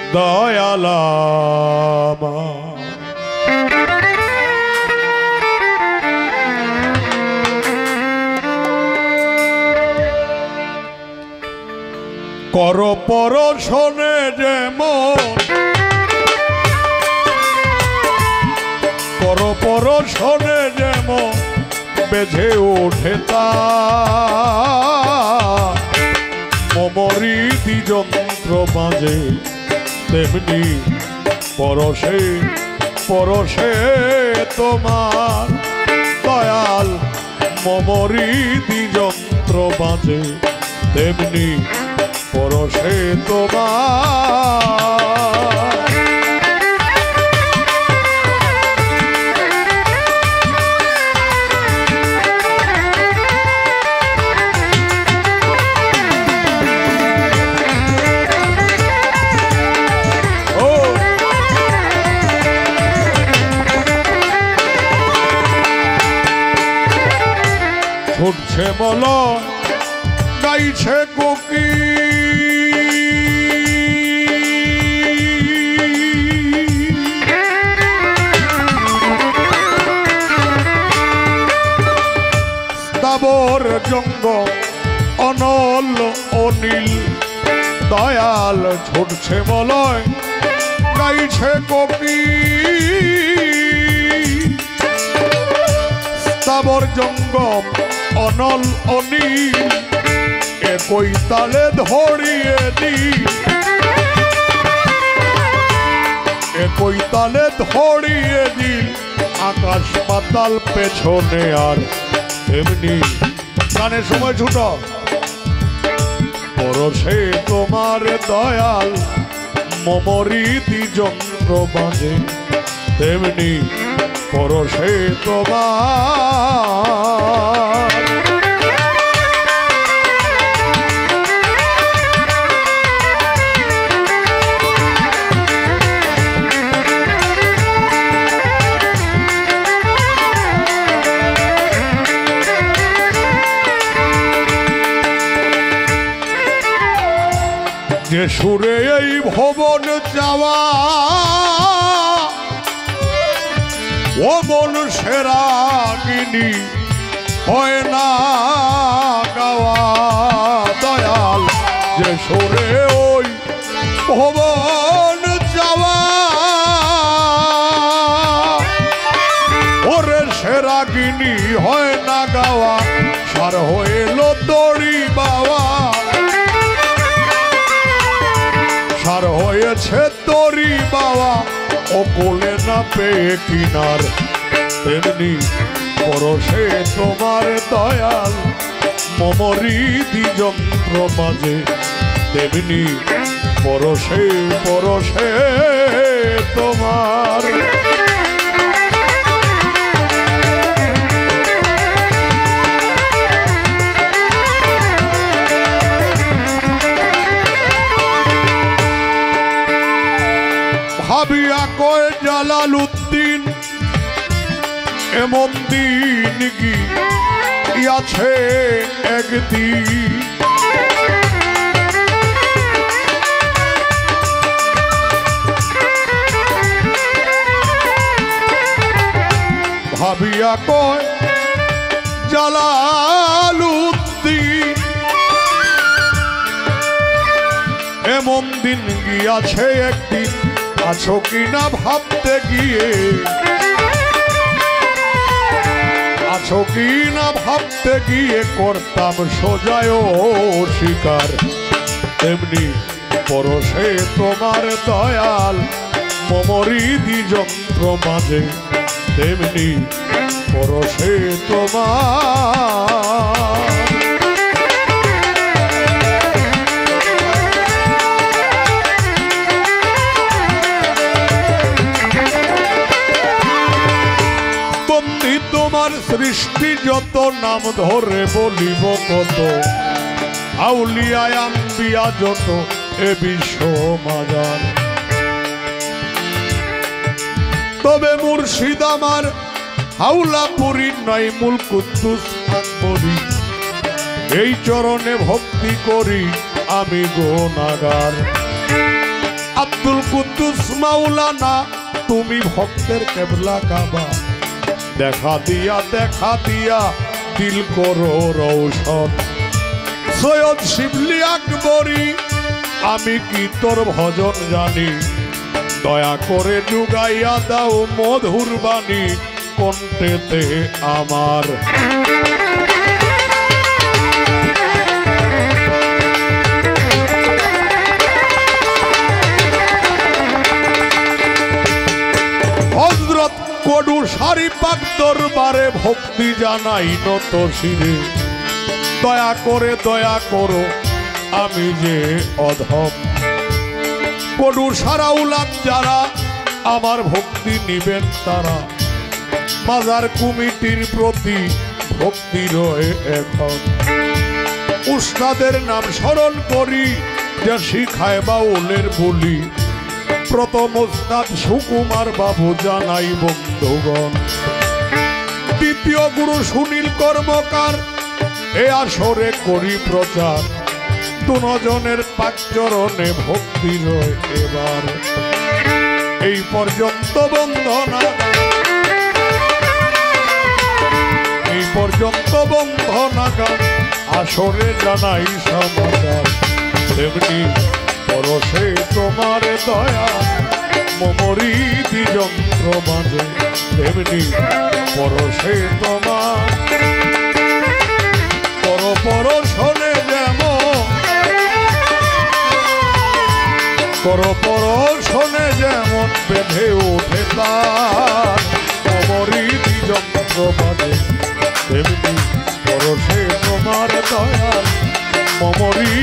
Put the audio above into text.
দয়াল কর পরশনে যেমন কর পরশনে যেমন বেজে ওঠে তা মমরি যন্ত্র বাজে তেমনি পরশে পরশে তোমার দয়াল মমরি যন্ত্র বাজে তেমনি পরশে তোমার ছুটছে মল গাইছে কোকি স্থাবর জঙ্গ অনল অনিল দয়াল ছুটছে মলয় গাইছে কোকি স্থাবর জঙ্গম অনল অনিল একই তালে ধরিয়ে দি একই তালে ধরিয়ে দিল আকাশ পাতাল পেছনে আর এমনি গানের সময় ছুট পরশে তোমার দয়াল মমরি যন্ত্র বাজে তেমনি পরশে তোমার যে সুরে এই ভবন যাওয়া ও মন সেরাগিনী হয় না গাওয়া দয়াল যে সুরে ওই ভবন যাওয়া ওরে সেরাগিনী হয় না গাওয়া সার হইল দড়ি বাবা সার হয়েছে তরি বাবা ও কোলে না পেয়ে কিনার তেমনি পরশে তোমার দয়াল মমরি যন্ত্র বাজে তেমনি পরশে পরশে তোমার ভাবিয়া কয় জালালউদ্দিন এমন দিন গিয়াছে একদিন ভাবিয়া কয় জালালউদ্দিন এমন দিন গিয়াছে একদিন আছো কিনা ভাবতে গিয়ে আছো কিনা ভাবতে গিয়ে করতাম সোজায় শিকার তেমনি পরশে তোমার দয়াল মমরি যন্ত্র মাঝে তেমনি পরশে তোমার তোমার সৃষ্টি যত নাম ধরে বলিব কত আউলিয়া আম্বিয়া যত এ বিশ্ব মাজার তবে মুর্শিদ আমার হাওলা পুরী নাই মূল কুদ্দুস আকবরী এই চরণে ভক্তি করি আমি গুনাহগার আব্দুল কুদ্দুস মাওলানা তুমি ভক্তের কেবলা কাবা, দেখা দিয়া দিল করো রৌশন। সৈয়দ শিবলি আকবরী আমি কি তোর ভজন জানি, দয়া করে ডুগাইয়া দাও মধুর বাণী কণ্ঠেতে আমার। হযরত কডু সারি পাক দরবারে ভক্তি জানাই নত শিরে, দয়া করো আমি যে অধম। কডু সারা উলাদ যারা আমার ভক্তি নিবেন তারা, মাজার কমিটির প্রতি ভক্তি রয়ে এখন। উস্তাদের নাম স্মরণ করি যা শিখায় বাউলের বলি, প্রথম উস্তাদ সুকুমার বাবু জানাই বন্ধুগণ। দ্বিতীয় গুরু সুনীল কর্মকার এ আসরে করি প্রচার, দুজনের পাঁচ চরণে ভক্তি রয় এবার। এই পর্যন্ত বন্ধনা, এই পর্যন্ত বন্ধনা গান আসরে জানাই সমাচার। তেমনি পরশে তোমার দয়া মমরি যন্ত্র মাঝে, তেমনি পরশে তোমার পরশনে যেমন পরশনে যেমন বেঁধে ওঠে তার মমরি যন্ত্র মাঝে, তেমনি পরশে তোমার দয়া মমরি